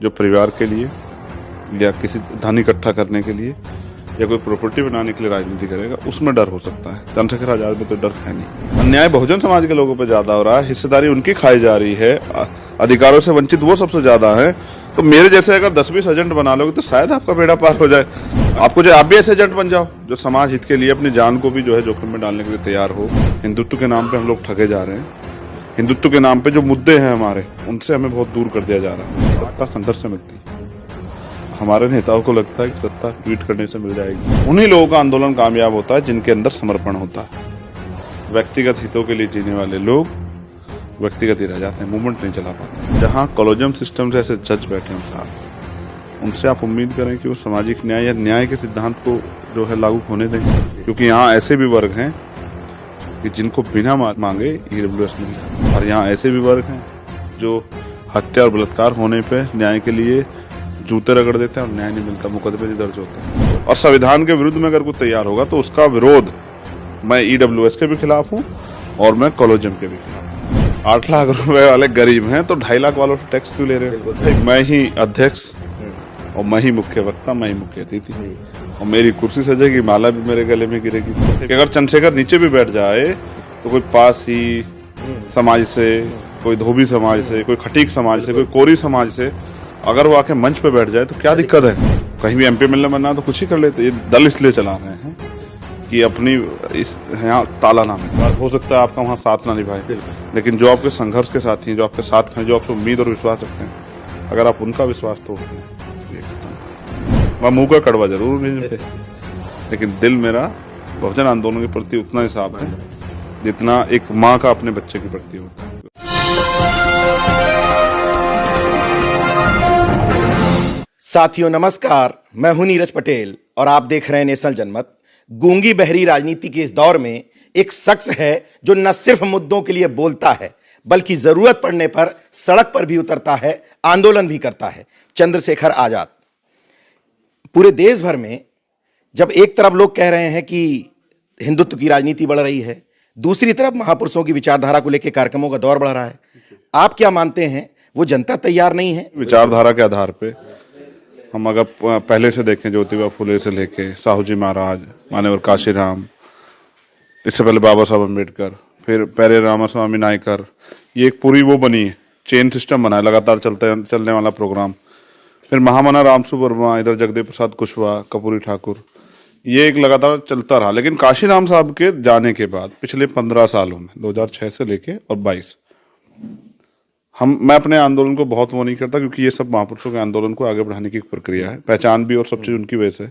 जो परिवार के लिए या किसी धन इकट्ठा करने के लिए या कोई प्रॉपर्टी बनाने के लिए राजनीति करेगा, उसमें डर हो सकता है। चंद्रशेखर आजाद में तो डर है नहीं। अन्याय बहुजन समाज के लोगों पर ज्यादा हो रहा है, हिस्सेदारी उनकी खाई जा रही है, अधिकारों से वंचित वो सबसे ज्यादा है। तो मेरे जैसे अगर 10-20 एजेंट बना लोगे तो शायद आपका बेड़ा पार हो जाए। आपको जो आप भी ऐसे एजेंट बन जाओ जो समाज हित के लिए अपनी जान को भी जो है जोखिम में डालने के लिए तैयार हो। हिंदुत्व के नाम पे हम लोग ठगे जा रहे हैं। हिंदुत्व के नाम पे जो मुद्दे हैं हमारे, उनसे हमें बहुत दूर कर दिया जा रहा है। सत्ता संघर्ष से मिलती है। हमारे नेताओं को लगता है कि सत्ता ट्वीट करने से मिल जाएगी। उन्हीं लोगों का आंदोलन कामयाब होता है जिनके अंदर समर्पण होता है। व्यक्तिगत हितों के लिए जीने वाले लोग व्यक्तिगत ही रह जाते हैं, मूवमेंट नहीं चला पाते। जहां कॉलोजियम सिस्टम से ऐसे जज बैठे हैं साहब, उनसे आप उम्मीद करें कि वो सामाजिक न्याय या न्याय के सिद्धांत को जो है लागू होने दें, क्योंकि यहाँ ऐसे भी वर्ग हैं कि जिनको बिना मांगे ईडब्ल्यूएस मिल जाता है, और यहाँ ऐसे भी वर्ग हैं जो हत्या और बलात्कार होने पे न्याय के लिए जूते रगड़ देते हैं और न्याय नहीं मिलता, मुकदमे दर्ज होते हैं। और संविधान के विरुद्ध में अगर कोई तैयार होगा तो उसका विरोध मैं ईडब्ल्यूएस के भी खिलाफ हूँ और मैं कॉलोजियम के भी खिलाफ हूँ। 8 लाख रुपए वाले गरीब हैं तो 2.5 लाख वालों से टैक्स क्यों ले रहे हैं? मैं ही अध्यक्ष और मैं ही मुख्य वक्ता, मैं ही मुख्य अतिथि, और मेरी कुर्सी सजेगी, माला भी मेरे गले में गिरेगी। अगर चंद्रशेखर नीचे भी बैठ जाए तो कोई पासी समाज से, कोई धोबी समाज से, कोई खटीक समाज से, कोई कोरी समाज से अगर वो आके मंच पे बैठ जाए तो क्या दिक्कत है? कहीं भी एमपी मिलने बनना तो कुछ ही कर लेते। ये दल इसलिए चला रहे हैं कि अपनी इस यहाँ ताला ना मिले। हो सकता है आपका वहाँ साथ ना निभाए, लेकिन जो आपके संघर्ष के साथी हैं, जो आपके साथ हैं, जो आपसे उम्मीद और विश्वास रखते हैं, अगर आप उनका विश्वास तोड़ते हैं, वह मुंह का कड़वा जरूर नहीं पे, लेकिन दिल मेरा बहुजन आंदोलन के प्रति उतना ही साफ है जितना एक माँ का अपने बच्चे के प्रति होता है। साथियों नमस्कार, मैं हूं नीरज पटेल और आप देख रहे हैं नेशनल जनमत। गूंगी बहरी राजनीति के इस दौर में एक शख्स है जो न सिर्फ मुद्दों के लिए बोलता है बल्कि जरूरत पड़ने पर सड़क पर भी उतरता है, आंदोलन भी करता है। चंद्रशेखर आजाद। पूरे देश भर में जब एक तरफ लोग कह रहे हैं कि हिंदुत्व की राजनीति बढ़ रही है, दूसरी तरफ महापुरुषों की विचारधारा को लेकर कार्यक्रमों का दौर बढ़ रहा है, आप क्या मानते हैं वो जनता तैयार नहीं है? विचारधारा के आधार पे हम अगर पहले से देखें, ज्योतिबा फुले से लेके साहू जी महाराज, मान्यवर काशीराम, इससे पहले बाबा साहब अम्बेडकर, फिर पेरे रामास्वामी नायकर, ये एक पूरी वो बनी है, चेन सिस्टम बना है, लगातार चलने वाला प्रोग्राम। फिर महामना रामसु वर्मा, इधर जगदेव प्रसाद कुशवाहा, कर्पूरी ठाकुर, ये एक लगातार चलता रहा। लेकिन काशीराम साहब के जाने के बाद पिछले 15 सालों में 2006 से लेके और 22 मैं अपने आंदोलन को बहुत वो नहीं करता, क्योंकि ये सब महापुरुषों के आंदोलन को आगे बढ़ाने की एक प्रक्रिया है, पहचान भी और सब चीज उनकी वजह से।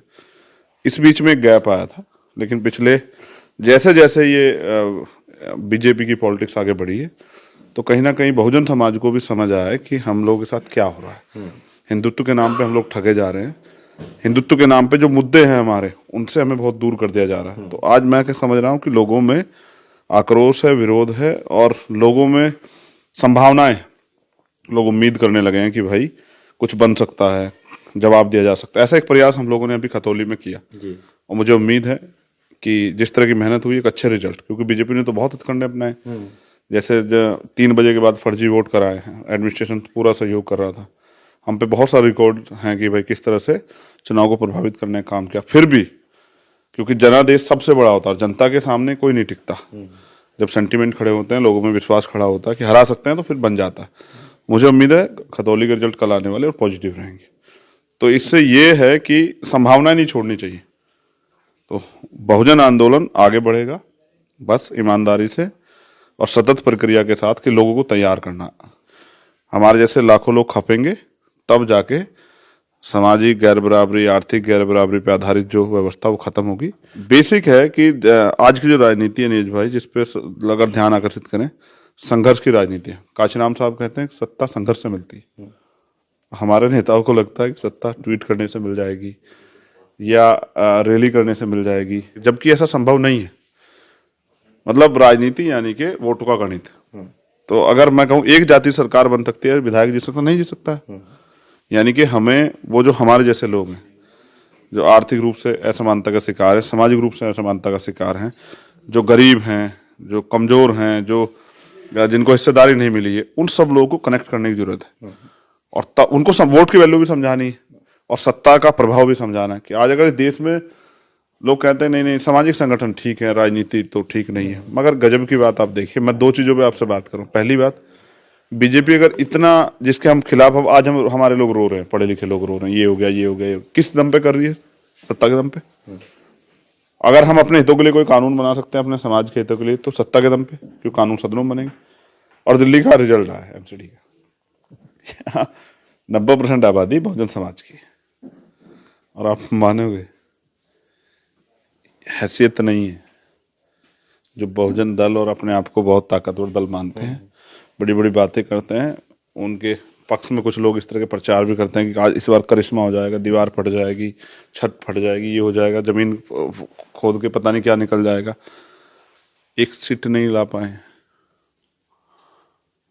इस बीच में एक गैप आया था, लेकिन पिछले जैसे जैसे ये बीजेपी की पॉलिटिक्स आगे बढ़ी है तो कहीं ना कहीं बहुजन समाज को भी समझ आया है कि हम लोगों के साथ क्या हो रहा है। हिंदुत्व के नाम पे हम लोग ठगे जा रहे हैं। हिंदुत्व के नाम पे जो मुद्दे हैं हमारे, उनसे हमें बहुत दूर कर दिया जा रहा है। तो आज मैं क्या समझ रहा हूँ कि लोगों में आक्रोश है, विरोध है और लोगों में संभावनाएं, लोग उम्मीद करने लगे हैं कि भाई कुछ बन सकता है, जवाब दिया जा सकता है। ऐसा एक प्रयास हम लोगों ने अभी खतौली में किया और मुझे उम्मीद है कि जिस तरह की मेहनत हुई एक अच्छे रिजल्ट, क्योंकि बीजेपी ने तो बहुत हथकंडे अपनाए, जैसे 3 बजे के बाद फर्जी वोट कराए हैं, एडमिनिस्ट्रेशन पूरा सहयोग कर रहा था। हम पे बहुत सारे रिकॉर्ड हैं कि भाई किस तरह से चुनाव को प्रभावित करने का काम किया। फिर भी क्योंकि जनादेश सबसे बड़ा होता है, जनता के सामने कोई नहीं टिकता। जब सेंटिमेंट खड़े होते हैं, लोगों में विश्वास खड़ा होता है कि हरा सकते हैं, तो फिर बन जाता है। मुझे उम्मीद है खतौली के रिजल्ट कल आने वाले और पॉजिटिव रहेंगे। तो इससे ये है कि संभावनाएं नहीं छोड़नी चाहिए। तो बहुजन आंदोलन आगे बढ़ेगा, बस ईमानदारी से और सतत प्रक्रिया के साथ कि लोगों को तैयार करना। हमारे जैसे लाखों लोग खपेंगे, तब जाके सामाजिक गैर बराबरी, आर्थिक गैर बराबरी पे आधारित जो व्यवस्था वो खत्म होगी। बेसिक है कि आज की जो राजनीति है नीरज भाई, जिसपे अगर ध्यान आकर्षित करें, संघर्ष की राजनीति है। काशीराम साहब कहते हैं कि सत्ता संघर्ष से मिलती है। हमारे नेताओं को लगता है कि सत्ता ट्वीट करने से मिल जाएगी या रैली करने से मिल जाएगी, जबकि ऐसा संभव नहीं है। मतलब राजनीति यानी कि वोटों का गणित। तो अगर मैं कहूँ एक जाति सरकार बन सकती है, विधायक जी सकता नहीं जी सकता है। यानी कि हमें वो जो हमारे जैसे लोग हैं, जो आर्थिक रूप से असमानता का शिकार है, सामाजिक रूप से असमानता का शिकार हैं, जो गरीब हैं, जो कमजोर हैं, जो जिनको हिस्सेदारी नहीं मिली है, उन सब लोगों को कनेक्ट करने की जरूरत है। और उनको वोट की वैल्यू भी समझानी है और सत्ता का प्रभाव भी समझाना है कि आज अगर इस देश में लोग कहते हैं नहीं नहीं सामाजिक संगठन ठीक है, राजनीति तो ठीक नहीं है, मगर गजब की बात आप देखिए, मैं दो चीजों पे आपसे बात करूं। पहली बात, बीजेपी अगर इतना जिसके हम खिलाफ, अब आज हम हमारे लोग रो रहे हैं, पढ़े लिखे लोग रो रहे हैं, ये हो गया ये हो गया, किस दम पे कर रही है? सत्ता के दम पे। अगर हम अपने हितों के लिए कोई कानून बना सकते हैं, अपने समाज के हितों के लिए, तो सत्ता के दम पे, क्यों कानून सदनों में बनेंगे। और दिल्ली का रिजल्ट रहा है एमसीडी का 90% आबादी बहुजन समाज की, और आप मानोगे हैसियत नहीं है जो बहुजन दल और अपने आप को बहुत ताकतवर दल मानते हैं, बड़ी बड़ी बातें करते हैं, उनके पक्ष में कुछ लोग इस तरह के प्रचार भी करते हैं कि आज इस बार करिश्मा हो जाएगा, दीवार फट जाएगी, छत फट जाएगी, ये हो जाएगा, जमीन खोद के पता नहीं क्या निकल जाएगा। एक सीट नहीं ला पाए।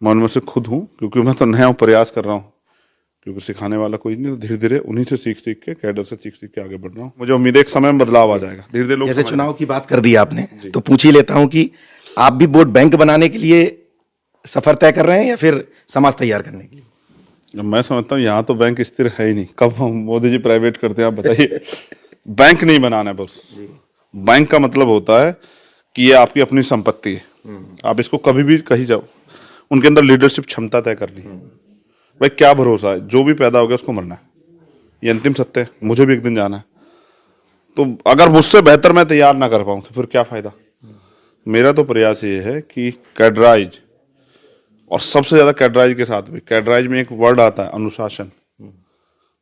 मैं उनमें से खुद हूं, क्योंकि मैं तो नया प्रयास कर रहा हूं, क्योंकि सिखाने वाला कोई नहीं, तो धीरे धीरे उन्हीं से सीख सीख के, कैडर से सीख सीख के आगे बढ़ रहा हूँ। मुझे उम्मीद है एक समय में बदलाव आ जाएगा, धीरे धीरे लोग। जैसे चुनाव की बात कर दी आपने, तो पूछ ही लेता हूं कि आप भी वोट बैंक बनाने के लिए सफर तय कर रहे हैं या फिर समाज तैयार करने के लिए? मैं समझता हूँ यहाँ तो बैंक स्थिर है ही नहीं। कब हम मोदी जी प्राइवेट करते हैं, आप बताइए। बैंक नहीं बनाना है बस। बैंक का मतलब होता है कि ये आपकी अपनी संपत्ति है, आप इसको कभी भी कहीं जाओ। उनके अंदर लीडरशिप क्षमता तय करनी है। भाई क्या भरोसा है, जो भी पैदा हो गया उसको मरना है, ये अंतिम सत्य है। मुझे भी एक दिन जाना है, तो अगर मुझसे बेहतर मैं तैयार ना कर पाऊं तो फिर क्या फायदा। मेरा तो प्रयास ये है कि कैडराइज, और सबसे ज्यादा कैडराइज के साथ भी, कैडराइज में एक वर्ड आता है अनुशासन,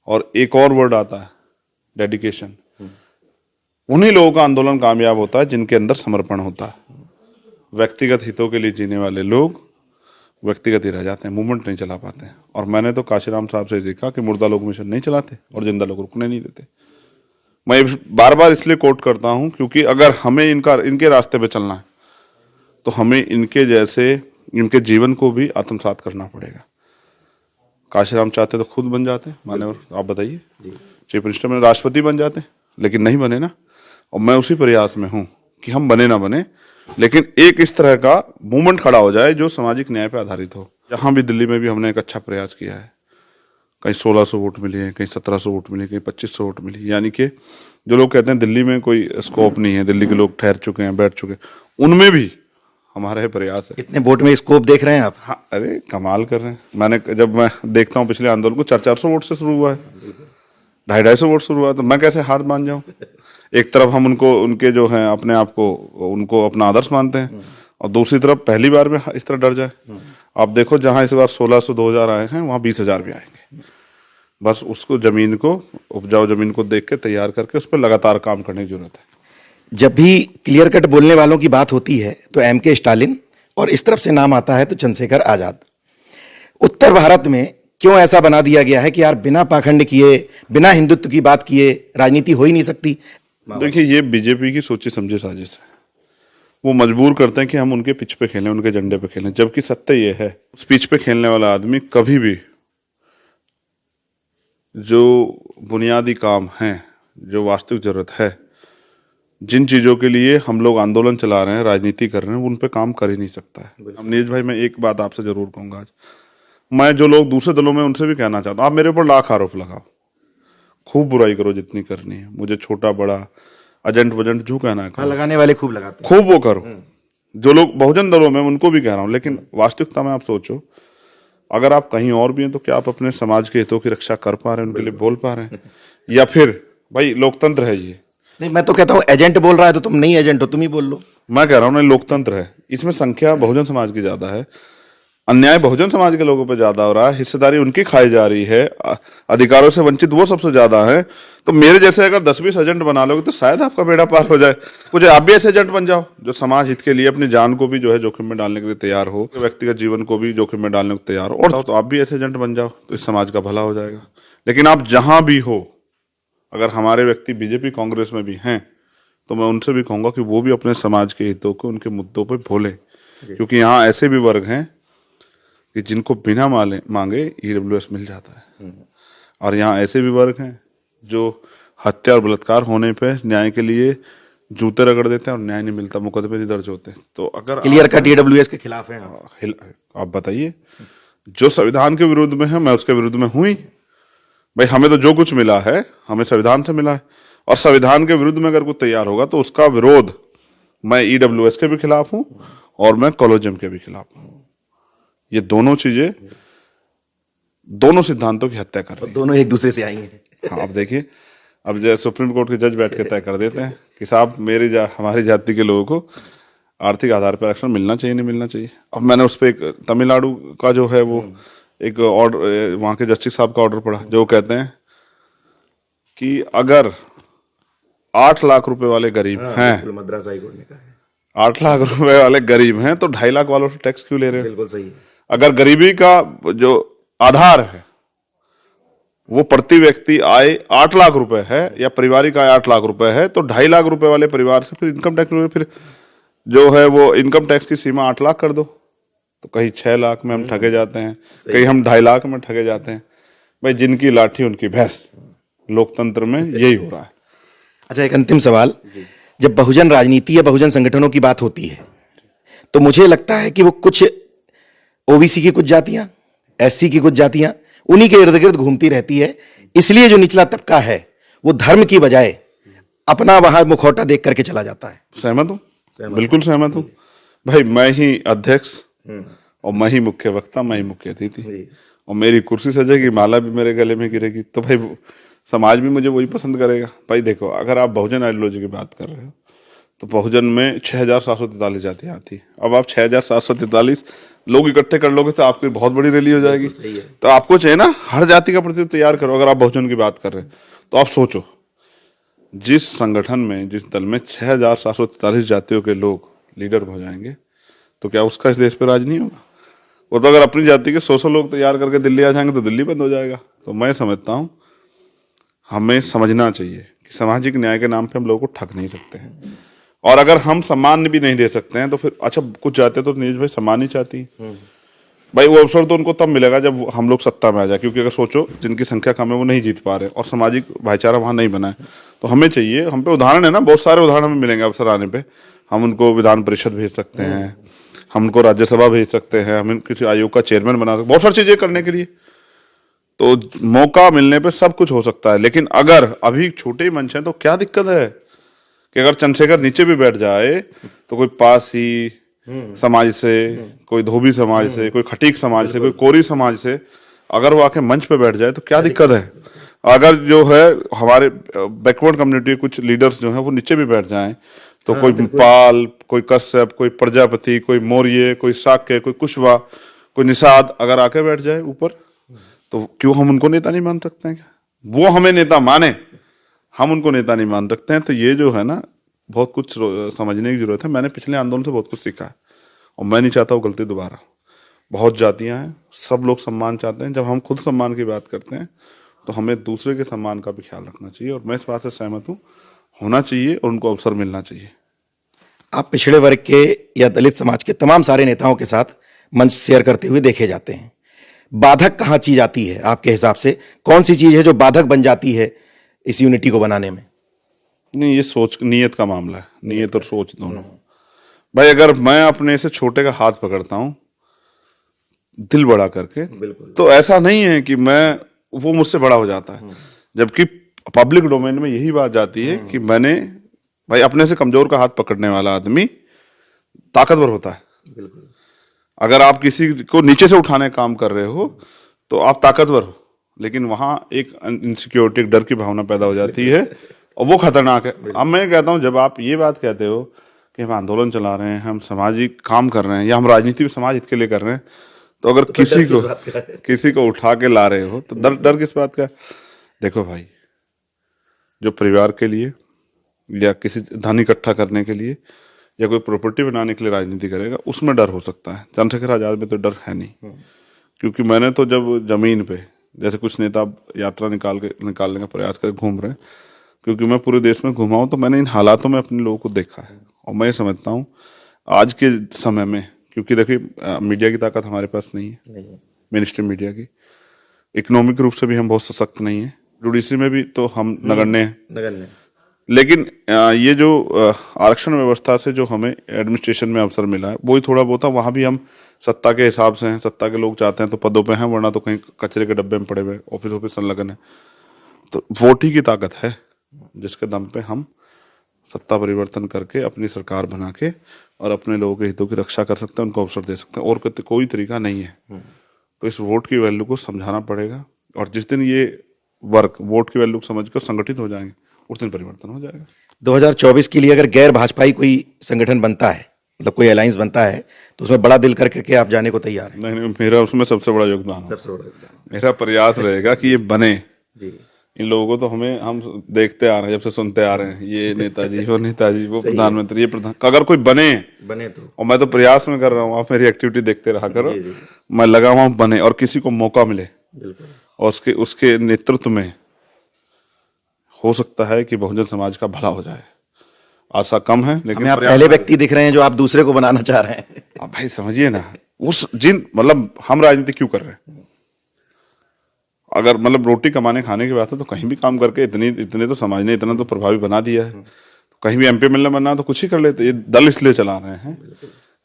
और एक और वर्ड आता है डेडिकेशन। उन्हीं लोगों का आंदोलन कामयाब होता है जिनके अंदर समर्पण होता है। व्यक्तिगत हितों के लिए जीने वाले लोग व्यक्तिगत ही रह जाते हैं, मूवमेंट नहीं चला पाते हैं। और मैंने तो काशीराम साहब से देखा कि मुर्दा लोग मिशन नहीं चलाते और जिंदा लोग रुकने नहीं देते। मैं बार बार इसलिए कोट करता हूं क्योंकि अगर हमें इनके रास्ते पे चलना है तो हमें इनके जैसे, इनके जीवन को भी आत्मसात करना पड़ेगा। काशीराम चाहते तो खुद बन जाते, मान्यवर आप बताइए, चीफ मिनिस्टर में राष्ट्रपति बन जाते, लेकिन नहीं बने ना। और मैं उसी प्रयास में हूं कि हम बने ना बने, लेकिन एक इस तरह का मूवमेंट खड़ा हो जाए जो सामाजिक न्याय पर आधारित हो। यहां भी दिल्ली में भी हमने एक अच्छा प्रयास किया है। कहीं 1600 वोट मिले हैं, कहीं 1700 वोट मिले, कहीं 2500 वोट मिली। यानी कि जो लोग कहते हैं दिल्ली में कोई स्कोप नहीं है, दिल्ली के लोग ठहर चुके हैं, बैठ चुके हैं, उनमें भी हमारा प्रयास है। कितने वोट में स्कोप देख रहे हैं आप? हाँ, अरे कमाल कर रहे हैं। जब मैं देखता हूँ पिछले आंदोलन को 400 वोट से शुरू हुआ है, 250 वोट शुरू हुआ है, तो मैं कैसे हार मान जाऊं। एक तरफ हम उनके जो हैं अपने आप को, उनको अपना आदर्श मानते हैं, और दूसरी तरफ पहली बार में इस तरह डर जाए। आप देखो जहां इस बार 1600 2000 आए हैं, वहां 20,000 भी आएंगे। बस उसको जमीन को, उपजाऊ जमीन को देख के तैयार करके उस पर लगातार काम करने की जरूरत है। जब भी क्लियर कट बोलने वालों की बात होती है तो एमके स्टालिन, और इस तरफ से नाम आता है तो चंद्रशेखर आजाद। उत्तर भारत में क्यों ऐसा बना दिया गया है कि यार बिना पाखंड किए, बिना हिंदुत्व की बात किए राजनीति हो ही नहीं सकती? देखिए, ये बीजेपी की सोची समझी साजिश है। वो मजबूर करते हैं कि हम उनके पिच पे खेलें, उनके झंडे पे खेलें, जबकि सत्य ये है उस पिच पे खेलने वाला आदमी कभी भी जो बुनियादी काम हैं, जो वास्तविक जरूरत है, जिन चीजों के लिए हम लोग आंदोलन चला रहे हैं, राजनीति कर रहे हैं, उन पे काम कर ही नहीं सकता है। अमनीश भाई, मैं एक बात आपसे जरूर कहूंगा आज, मैं जो लोग दूसरे दलों में उनसे भी कहना चाहता हूं, आप मेरे ऊपर लाख आरोप लगाओ, खूब बुराई करो जितनी करनी है, मुझे छोटा बड़ा एजेंट वजेंट जो कहना है हाँ, लगाने वाले खूब लगाते हैं, खूब वो करो। जो लोग बहुजन दलों में, उनको भी कह रहा हूं, लेकिन वास्तविकता में आप सोचो, अगर आप कहीं और भी हैं तो क्या आप अपने समाज के हितों की रक्षा कर पा रहे हैं, उनके लिए बोल पा रहे हैं? या फिर भाई लोकतंत्र है ये। नहीं, मैं तो कहता हूं एजेंट बोल रहा है तो तुम नहीं एजेंट हो, तुम ही बोल लो। मैं कह रहा हूं ना, लोकतंत्र है, इसमें संख्या बहुजन समाज की ज्यादा है, अन्याय बहुजन समाज के लोगों पे ज्यादा हो रहा है, हिस्सेदारी उनकी खाई जा रही है, अधिकारों से वंचित वो सबसे ज्यादा है। तो मेरे जैसे अगर 10-20 एजेंट बना लोगे तो शायद आपका बेड़ा पार हो जाए। कुछ आप भी ऐसे एजेंट बन जाओ जो समाज हित के लिए अपनी जान को भी जो है जोखिम में डालने के लिए तैयार हो, व्यक्तिगत जीवन को भी जोखिम में डालने को तैयार हो, और तो आप भी ऐसे एजेंट बन जाओ, तो इस समाज का भला हो जाएगा। लेकिन आप जहां भी हो, अगर हमारे व्यक्ति बीजेपी कांग्रेस में भी हैं तो मैं उनसे भी कहूंगा कि वो भी अपने समाज के हितों को, उनके मुद्दों पर बोलें, क्योंकि यहाँ ऐसे भी वर्ग हैं कि जिनको बिना मांगे ईडब्ल्यूएस मिल जाता है, और यहाँ ऐसे भी वर्ग हैं जो हत्या और बलात्कार होने पे न्याय के लिए जूते रगड़ देते हैं और न्याय नहीं मिलता, मुकदमे नहीं दर्ज होते। तो अगर क्लियर कट ईडब्ल्यूएस के खिलाफ है आप बताइए, जो संविधान के विरुद्ध में है मैं उसके विरुद्ध में हूं ही। भाई हमें तो जो कुछ मिला है हमें संविधान से मिला है, और संविधान के विरुद्ध में अगर कुछ तैयार होगा तो उसका विरोध मैं ईडब्ल्यूएस के भी खिलाफ हूं और मैं कॉलोजियम के भी खिलाफ हूं। ये दोनों चीजें दोनों सिद्धांतों की हत्या कर रही हैं। दोनों एक दूसरे से आई हैं। हाँ, अब देखिए, अब जो सुप्रीम कोर्ट के जज बैठ के तय कर देते हैं कि साहब हमारी जाति के लोगों को आर्थिक आधार पर आरक्षण मिलना चाहिए नहीं मिलना चाहिए। अब मैंने उस पर एक तमिलनाडु का जो है वो एक ऑर्डर, वहां के जस्टिस साहब का ऑर्डर पढ़ा, जो कहते हैं कि अगर 8 लाख रुपए वाले गरीब हैं, मद्रास हाई कोर्ट ने कहा है 8 लाख रुपए वाले गरीब हैं तो 2.5 लाख वालों से टैक्स क्यों ले रहे हो? बिल्कुल सही है। अगर गरीबी का जो आधार है वो प्रति व्यक्ति आय 8 लाख रुपए है या पारिवारिक आय 8 लाख रुपए है, तो 2.5 लाख रुपए वाले परिवार से फिर इनकम टैक्स, फिर जो है वो इनकम टैक्स की सीमा 8 लाख कर दो, तो कहीं 6 लाख में हम ठगे जाते हैं, कहीं हम 2.5 लाख में ठगे जाते हैं। भाई जिनकी लाठी उनकी भैंस, लोकतंत्र में यही हो रहा है। अच्छा, एक अंतिम सवाल, जब बहुजन राजनीति या बहुजन संगठनों की बात होती है तो मुझे लगता है कि वो कुछ ओबीसी की कुछ जातियां, एससी की कुछ जातियां उन्हीं के इर्द गिर्द घूमती रहती है, इसलिए जो निचला तबका है वो धर्म की बजाय अपना वहां मुखौटा देख करके चला जाता है। सहमत हूँ, बिल्कुल सहमत हूँ। भाई मैं ही अध्यक्ष और मैं ही मुख्य वक्ता, मैं ही मुख्य अतिथि, और मेरी कुर्सी सजेगी, माला भी मेरे गले में गिरेगी, तो भाई समाज भी मुझे वही पसंद करेगा। भाई देखो, अगर आप बहुजन आइडियोलॉजी की बात कर रहे हो तो बहुजन में 6,743 जातियां आती है। अब आप 6,743 लोग इकट्ठे कर लोगे तो आपकी बहुत बड़ी रैली हो जाएगी। तो आपको चाहिए ना हर जाति का प्रतिनिधि तैयार करो। अगर आप बहुजन की बात कर रहे हैं तो आप सोचो, जिस संगठन में, जिस दल में 6,743 जातियों के लोग लीडर हो जाएंगे तो क्या उसका इस देश पे राज नहीं होगा? वो तो अगर अपनी जाति के 100 लोग तैयार करके दिल्ली आ जाएंगे तो दिल्ली बंद हो जाएगा। तो मैं समझता हूं हमें समझना चाहिए कि सामाजिक न्याय के नाम पे हम लोगों को ठग नहीं सकते हैं, और अगर हम सम्मान भी नहीं दे सकते हैं तो फिर अच्छा, कुछ जाते तो नीरज भाई सम्मान ही चाहती है। भाई वो अवसर तो उनको तब मिलेगा जब हम लोग सत्ता में आ जाए, क्योंकि अगर सोचो जिनकी संख्या कम है वो नहीं जीत पा रहे और सामाजिक भाईचारा वहां नहीं बना है, तो हमें चाहिए, हम पे उदाहरण है ना, बहुत सारे उदाहरण हमें मिलेंगे अवसर आने पे। हम उनको विधान परिषद भेज सकते हैं, हम उनको राज्यसभा भेज सकते हैं, हम किसी आयोग का चेयरमैन बना सकते हैं, बहुत सारी चीजें करने के लिए। तो मौका मिलने पे सब कुछ हो सकता है। लेकिन अगर अभी छोटे ही मंच है तो क्या दिक्कत है कि अगर चंद्रशेखर नीचे भी बैठ जाए तो कोई पासी समाज से, कोई धोबी समाज से, कोई खटीक समाज से, कोई कोरी समाज से अगर वो आके मंच पे बैठ जाए तो क्या दिक्कत है? अगर जो है हमारे बैकवर्ड कम्युनिटी कुछ लीडर्स जो है वो नीचे भी बैठ जाएं तो कोई पाल, कोई कश्यप, कोई प्रजापति, कोई मौर्य, कोई शाक्य, कोई कुशवा, कोई निषाद अगर आके बैठ जाए ऊपर, तो क्यों हम उनको नेता नहीं मान सकते हैं? क्या वो हमें नेता माने, हम उनको नेता नहीं मान सकते हैं? तो ये जो है ना, बहुत कुछ समझने की जरूरत है। मैंने पिछले आंदोलन से बहुत कुछ सीखा है और मैं नहीं चाहता वो गलती दोबारा। बहुत जातियां हैं, सब लोग सम्मान चाहते हैं। जब हम खुद सम्मान की बात करते हैं तो हमें दूसरे के सम्मान का भी ख्याल रखना चाहिए, और मैं इस बात से सहमत हूँ, होना चाहिए और उनको अवसर मिलना चाहिए। आप पिछड़े वर्ग के या दलित समाज के तमाम सारे नेताओं के साथ मंच शेयर करते हुए देखे जाते हैं। बाधक कहाँ चीज आती है आपके हिसाब से? कौन सी चीज है जो बाधक बन जाती है इस यूनिटी को बनाने में? नहीं, ये सोच, नीयत का मामला है, नीयत और सोच दोनों। भाई अगर मैं अपने से छोटे का हाथ पकड़ता हूं दिल बड़ा करके, तो ऐसा नहीं है कि मैं, वो मुझसे बड़ा हो जाता है। जबकि पब्लिक डोमेन में यही बात जाती है कि मैंने, भाई अपने से कमजोर का हाथ पकड़ने वाला आदमी ताकतवर होता है। अगर आप किसी को नीचे से उठाने का काम कर रहे हो तो आप ताकतवर हो, लेकिन वहां एक इनसिक्योरिटी, एक डर की भावना पैदा हो जाती है और वो खतरनाक है। अब मैं कहता हूं, जब आप ये बात कहते हो कि हम आंदोलन चला रहे हैं, हम सामाजिक काम कर रहे हैं, या हम राजनीति समाज हित के लिए कर रहे हैं, तो अगर किसी को उठा के ला रहे हो तो डर किस बात का? देखो भाई, जो परिवार के लिए या किसी धन इकट्ठा करने के लिए या कोई प्रॉपर्टी बनाने के लिए राजनीति करेगा, उसमें डर हो सकता है। चंद्रशेखर आजाद में तो डर है नहीं, क्योंकि मैंने तो जब जमीन पे, जैसे कुछ नेता यात्रा निकालने का प्रयास कर घूम रहे हैं, क्योंकि मैं पूरे देश में घुमा हूं तो मैंने इन हालातों में अपने लोगों को देखा है। और मैं समझता हूं आज के समय में, क्योंकि देखिए मीडिया की ताकत हमारे पास नहीं है, मेन स्ट्रीम मीडिया की, इकोनॉमिक रूप से भी हम बहुत सशक्त नहीं है, जुडिशरी में भी तो हम नगण्य हैं, लेकिन ये जो आरक्षण व्यवस्था से जो हमें एडमिनिस्ट्रेशन में अवसर मिला है वही थोड़ा बहुत है। वहां भी हम सत्ता के हिसाब से हैं, सत्ता के लोग चाहते हैं तो पदों पे हैं, वरना तो कहीं कचरे के डब्बे में पड़े हुए ऑफिस संलग्न है। तो वोट ही की ताकत है जिसके दम पे हम सत्ता परिवर्तन करके अपनी सरकार बना के और अपने लोगों के हितों की रक्षा कर सकते हैं, उनको अवसर दे सकते हैं, और कोई तरीका नहीं है। तो इस वोट की वैल्यू को समझाना पड़ेगा, और जिस दिन ये वर्क वोट की वैल्यू को समझकर संगठित हो जाएंगे उस दिन परिवर्तन हो जाएगा। 2024 के लिए अगर गैर भाजपाई कोई संगठन बनता है, मतलब कोई अलायंस बनता है, तो उसमें बड़ा दिल करके आप जाने को तैयार हैं? नहीं, मेरा उसमें सबसे बड़ा योगदान है। मेरा प्रयास रहेगा कि ये बने जी। इन लोगों को तो हम देखते आ रहे हैं, जब से सुनते आ रहे हैं, ये नेताजी वो प्रधानमंत्री, ये प्रधान, अगर कोई बने तो, और मैं तो प्रयास में कर रहा हूँ, आप मेरी एक्टिविटी देखते रहा करो, मैं लगा हुआ बने और किसी को मौका मिले और उसके नेतृत्व में हो सकता है कि बहुजन समाज का भला हो जाए। आशा कम है, लेकिन आप पहले व्यक्ति दिख रहे हैं जो आप दूसरे को बनाना चाह रहे हैं। आप भाई समझिए ना, मतलब हम राजनीति क्यों कर रहे हैं? अगर मतलब रोटी कमाने खाने की बात है तो कहीं भी काम करके इतने तो समाज ने इतना तो प्रभावी बना दिया है। कहीं भी एमपी मिलने बनना तो कुछ ही कर लेते। ये दल इसलिए चला रहे हैं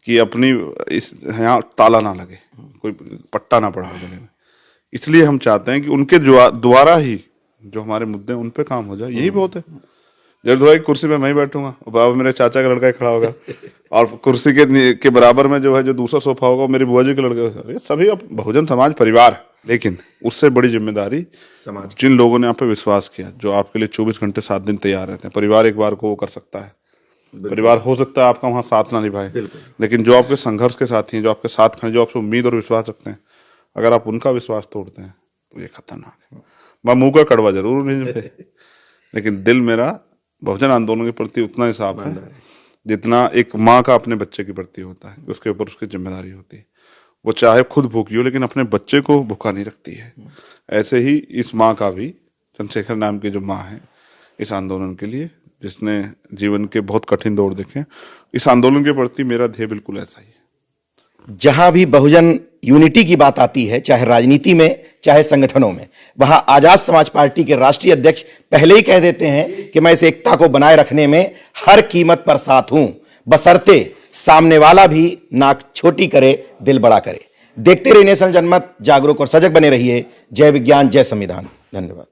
कि अपनी यहाँ ताला ना लगे, कोई पट्टा ना पड़ा गले में। इसलिए हम चाहते हैं कि उनके द्वारा ही जो हमारे मुद्दे हैं उन पे काम हो जाए, यही बहुत है। जब भाई कुर्सी पे मैं ही बैठूंगा, बाबा मेरे चाचा का लड़का ही खड़ा होगा, और कुर्सी के बराबर में जो है जो दूसरा सोफा होगा मेरी बुआ जी के लड़के, ये सभी अब बहुजन समाज परिवार है। लेकिन उससे बड़ी जिम्मेदारी समाज, जिन लोगों ने आप पे विश्वास किया, जो आपके लिए 24 घंटे 7 दिन तैयार रहते हैं। परिवार एक बार को वो कर सकता है, परिवार हो सकता है आपका वहां साथ ना निभाए, लेकिन जो आपके संघर्ष के साथी हैं, जो आपके साथ खड़े, जो आपसे उम्मीद और विश्वास रखते हैं, अगर आप उनका विश्वास तोड़ते हैं तो ये खतरनाक है। मैं मुंह का कड़वा जरूर नहीं, लेकिन दिल मेरा बहुजन आंदोलन के प्रति उतना ही साफ है जितना एक माँ का अपने बच्चे के प्रति होता है। उसके ऊपर उसकी जिम्मेदारी होती है। वो चाहे खुद भूखी हो लेकिन अपने बच्चे को भूखा नहीं रखती है। ऐसे ही इस माँ का भी, चंद्रशेखर नाम की जो माँ है इस आंदोलन के लिए, जिसने जीवन के बहुत कठिन दौर देखे, इस आंदोलन के प्रति मेरा ध्येय बिल्कुल ऐसा ही है। जहां भी बहुजन यूनिटी की बात आती है, चाहे राजनीति में चाहे संगठनों में, वहां आजाद समाज पार्टी के राष्ट्रीय अध्यक्ष पहले ही कह देते हैं कि मैं इस एकता को बनाए रखने में हर कीमत पर साथ हूं, बशर्ते सामने वाला भी नाक छोटी करे दिल बड़ा करे। देखते रहिए नेशनल जनमत, जागरूक और सजग बने रहिए। जय विज्ञान, जय संविधान। धन्यवाद।